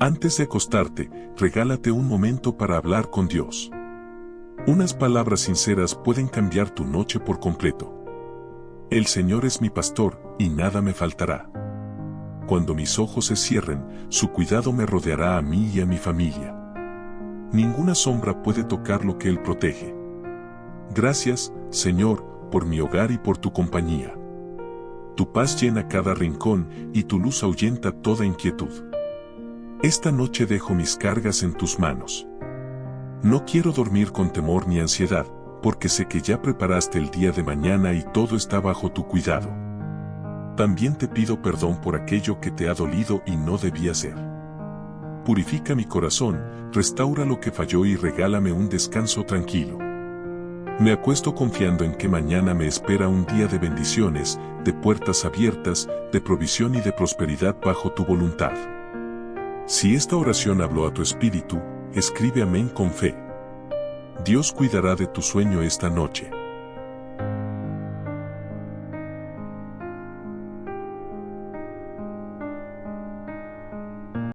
Antes de acostarte, regálate un momento para hablar con Dios. Unas palabras sinceras pueden cambiar tu noche por completo. El Señor es mi pastor, y nada me faltará. Cuando mis ojos se cierren, su cuidado me rodeará a mí y a mi familia. Ninguna sombra puede tocar lo que Él protege. Gracias, Señor, por mi hogar y por tu compañía. Tu paz llena cada rincón y tu luz ahuyenta toda inquietud. Esta noche dejo mis cargas en tus manos. No quiero dormir con temor ni ansiedad, porque sé que ya preparaste el día de mañana y todo está bajo tu cuidado. También te pido perdón por aquello que te ha dolido y no debía ser. Purifica mi corazón, restaura lo que falló y regálame un descanso tranquilo. Me acuesto confiando en que mañana me espera un día de bendiciones, de puertas abiertas, de provisión y de prosperidad bajo tu voluntad. Si esta oración habló a tu espíritu, escribe amén con fe. Dios cuidará de tu sueño esta noche.